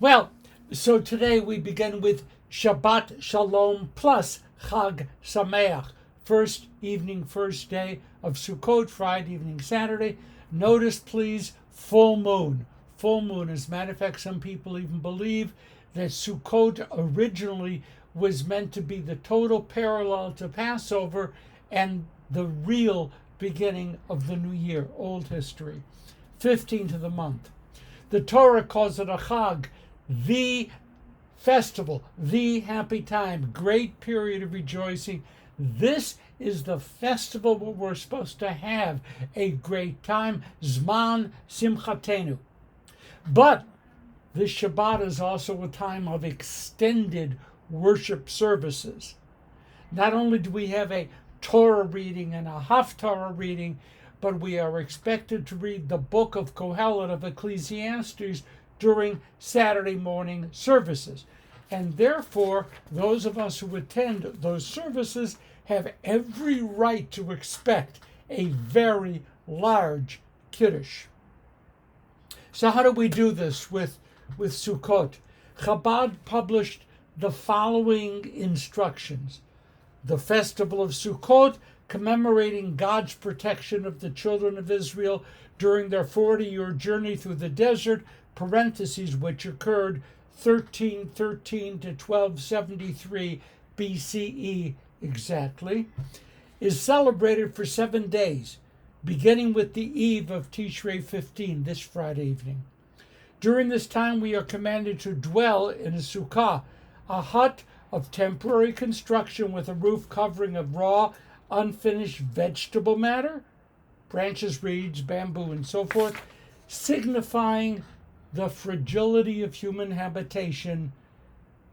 Well, so today we begin with Shabbat Shalom plus Chag Samayach. First evening, first day of Sukkot, Friday evening, Saturday. Notice, please, full moon. Full moon. As a matter of fact, some people even believe that Sukkot originally was meant to be the total parallel to Passover and the real beginning of the new year, old history. 15th of the month. The Torah calls it a Chag, the festival, the happy time, great period of rejoicing. This is the festival where we're supposed to have a great time, Zman Simchatenu. But this Shabbat is also a time of extended worship services. Not only do we have a Torah reading and a Haftarah reading, but we are expected to read the book of Kohelet of Ecclesiastes during Saturday morning services. And therefore, those of us who attend those services have every right to expect a very large Kiddush. So how do we do this with Sukkot? Chabad published the following instructions. The festival of Sukkot, commemorating God's protection of the children of Israel during their 40-year journey through the desert, parentheses, which occurred 1313 to 1273 BCE exactly, is celebrated for 7 days, beginning with the eve of Tishrei 15, this Friday evening. During this time, we are commanded to dwell in a sukkah, a hut of temporary construction with a roof covering of raw, unfinished vegetable matter, branches, reeds, bamboo, and so forth, signifying the fragility of human habitation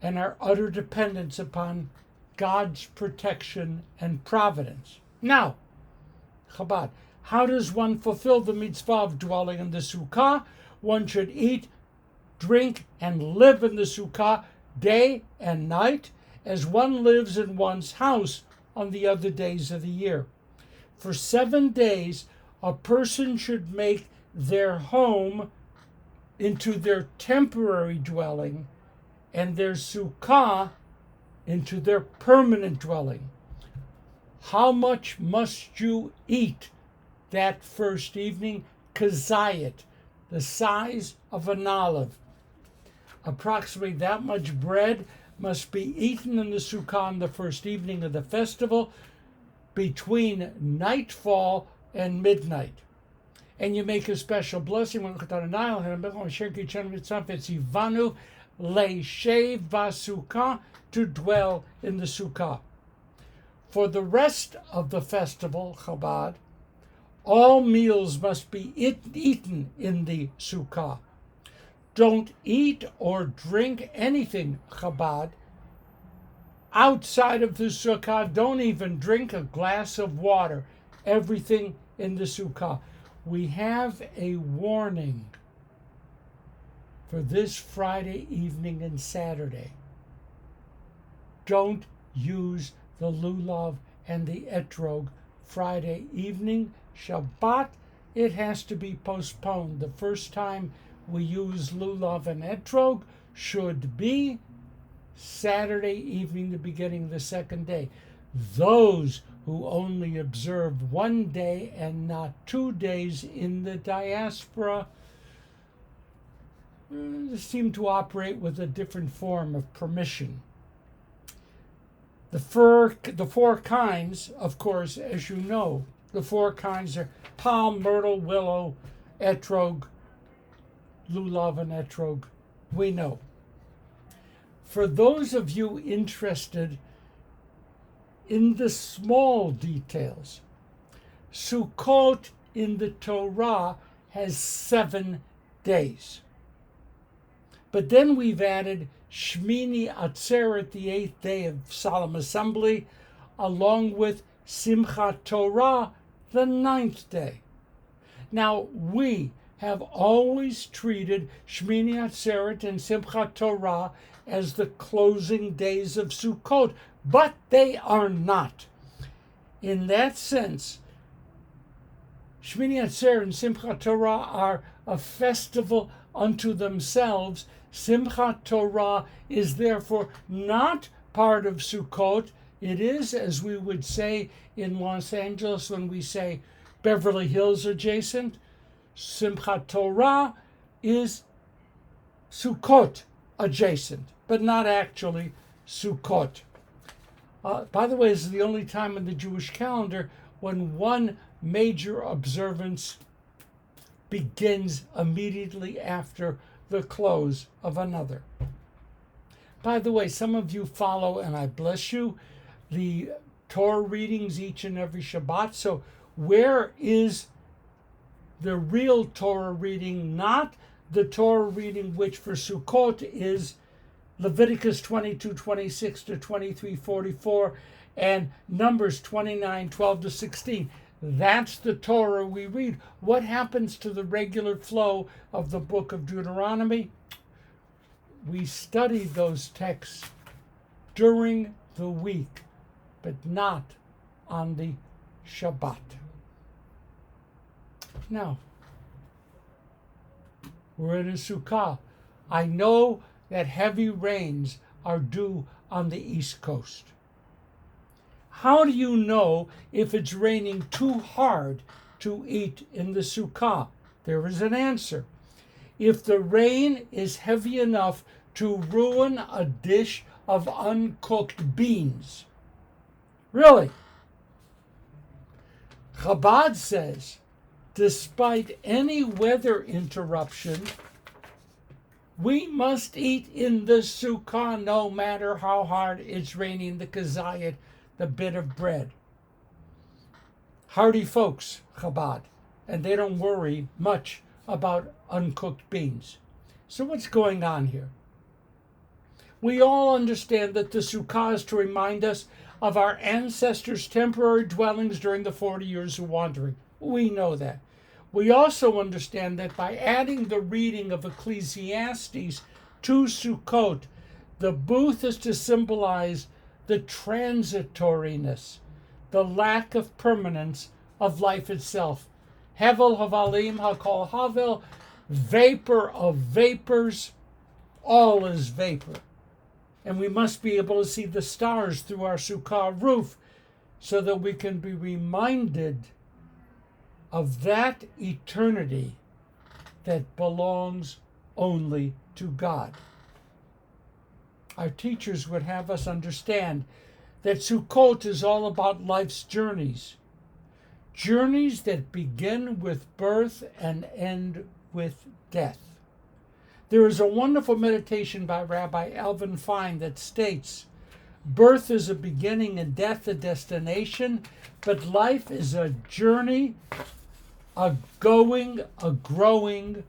and our utter dependence upon God's protection and providence. Now, Chabad, how does one fulfill the mitzvah of dwelling in the sukkah? One should eat, drink, and live in the sukkah day and night, as one lives in one's house on the other days of the year. For 7 days, a person should make their home into their temporary dwelling and their sukkah into their permanent dwelling. How much must you eat that first evening? Kazayit, the size of an olive. Approximately that much bread must be eaten in the sukkah on the first evening of the festival between nightfall and midnight. And you make a special blessing to dwell in the sukkah. For the rest of the festival, Chabad, all meals must be eaten in the sukkah. Don't eat or drink anything, Chabad, outside of the sukkah. Don't even drink a glass of water. Everything in the sukkah. We have a warning for this Friday evening and Saturday. Don't use the Lulav and the Etrog Friday evening. Shabbat, it has to be postponed. The first time we use Lulav and Etrog should be Saturday evening, the beginning of the second day. Those who only observe 1 day and not 2 days in the diaspora seem to operate with a different form of permission. The four kinds, of course, as you know, the 4 kinds are palm, myrtle, willow, etrog, Lulav and Etrog. We know. For those of you interested in the small details, Sukkot in the Torah has 7 days. But then we've added Shmini Atzeret, the 8th day of Solemn Assembly, along with Simchat Torah, the 9th day. Now, we have always treated Shmini Atzeret and Simchat Torah as the closing days of Sukkot, but they are not. In that sense, Shmini Atzeret and Simchat Torah are a festival unto themselves. Simchat Torah is therefore not part of Sukkot. It is, as we would say in Los Angeles when we say Beverly Hills adjacent, Simchat Torah is Sukkot adjacent, but not actually Sukkot. By the way, this is the only time in the Jewish calendar when one major observance begins immediately after the close of another. By the way, some of you follow, and I bless you, the Torah readings each and every Shabbat. So where is the real Torah reading, not the Torah reading which for Sukkot is Leviticus 22:26 to 23:44 and Numbers 29:12 to 16. That's the Torah we read. What happens to the regular flow of the book of Deuteronomy? We study those texts during the week, but not on the Shabbat. Now, we're in a Sukkah. I know that heavy rains are due on the East Coast. How do you know if it's raining too hard to eat in the Sukkah? There is an answer. If the rain is heavy enough to ruin a dish of uncooked beans. Really? Chabad says, despite any weather interruption, we must eat in the Sukkah no matter how hard it's raining, the kazayat, the bit of bread. Hardy folks, Chabad, and they don't worry much about uncooked beans. So what's going on here? We all understand that the Sukkah is to remind us of our ancestors' temporary dwellings during the 40 years of wandering. We know that. We also understand that by adding the reading of Ecclesiastes to Sukkot, the booth is to symbolize the transitoriness, the lack of permanence of life itself. Hevel havalim hakol havel, vapor of vapors, all is vapor. And we must be able to see the stars through our Sukkah roof so that we can be reminded of that eternity that belongs only to God. Our teachers would have us understand that Sukkot is all about life's journeys. Journeys that begin with birth and end with death. There is a wonderful meditation by Rabbi Alvin Fine that states, birth is a beginning and death a destination, but life is a journey, a going, a growing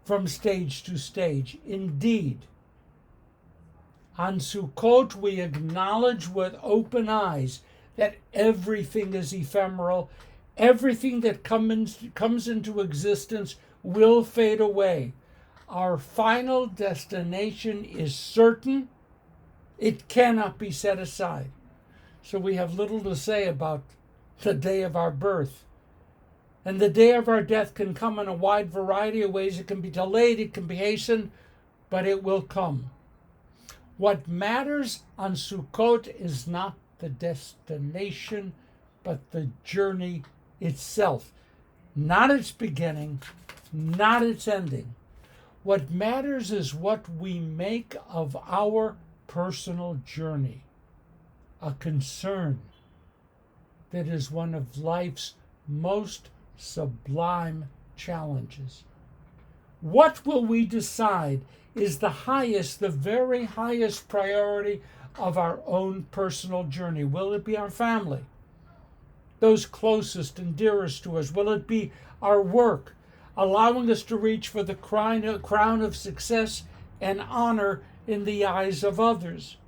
from stage to stage. Indeed, on Sukkot we acknowledge with open eyes that everything is ephemeral. Everything that comes into existence will fade away. Our final destination is certain. It cannot be set aside. So we have little to say about the day of our birth. And the day of our death can come in a wide variety of ways. It can be delayed, it can be hastened, but it will come. What matters on Sukkot is not the destination, but the journey itself. Not its beginning, not its ending. What matters is what we make of our personal journey, a concern that is one of life's most sublime challenges. What will we decide is the highest, the very highest priority of our own personal journey? Will it be our family, those closest and dearest to us? Will it be our work, allowing us to reach for the crown of success and honor in the eyes of others?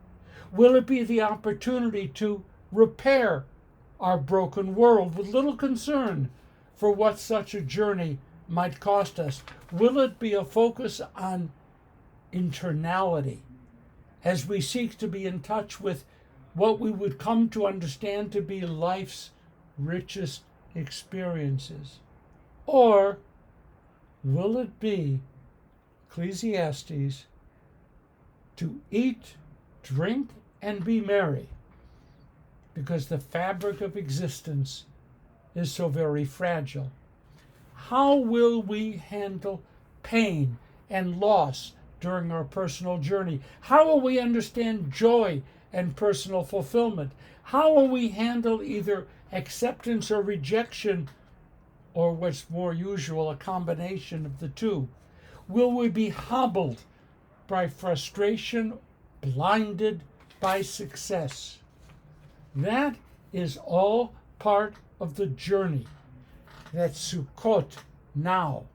Will it be the opportunity to repair our broken world with little concern for what such a journey might cost us? Will it be a focus on internality as we seek to be in touch with what we would come to understand to be life's richest experiences? Or will it be Ecclesiastes, to eat, drink, and be merry, because the fabric of existence is so very fragile. How will we handle pain and loss during our personal journey? How will we understand joy and personal fulfillment? How will we handle either acceptance or rejection, or what's more usual, a combination of the two? Will we be hobbled by frustration, blinded by success? That is all part of the journey that Sukkot now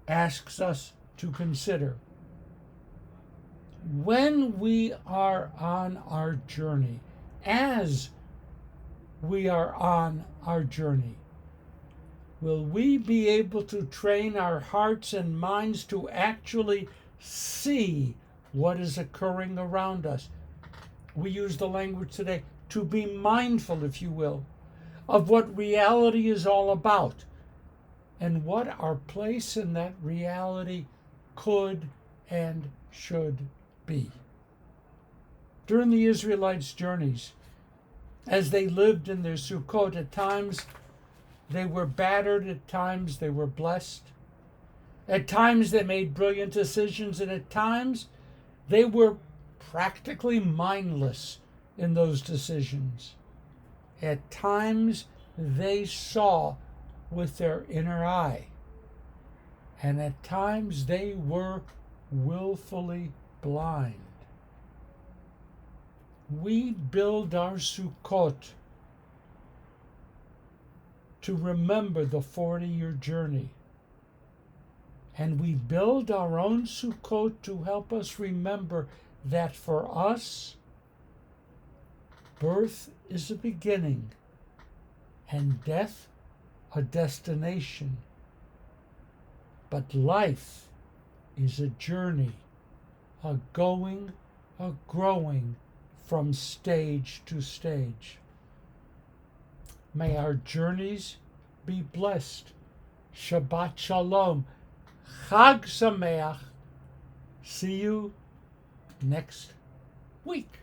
asks us to consider. When we are on our journey, as we are on our journey, will we be able to train our hearts and minds to actually see what is occurring around us? We use the language today to be mindful, if you will, of what reality is all about and what our place in that reality could and should be. During the Israelites' journeys, as they lived in their Sukkot, at times they were battered, at times they were blessed, at times they made brilliant decisions, and at times they were practically mindless in those decisions. At times they saw with their inner eye, and at times they were willfully blind. We build our Sukkot to remember the 40-year journey. And we build our own Sukkot to help us remember that for us, birth is a beginning and death a destination. But life is a journey, a going, a growing from stage to stage. May our journeys be blessed. Shabbat Shalom. Chag Samayach. See you next week.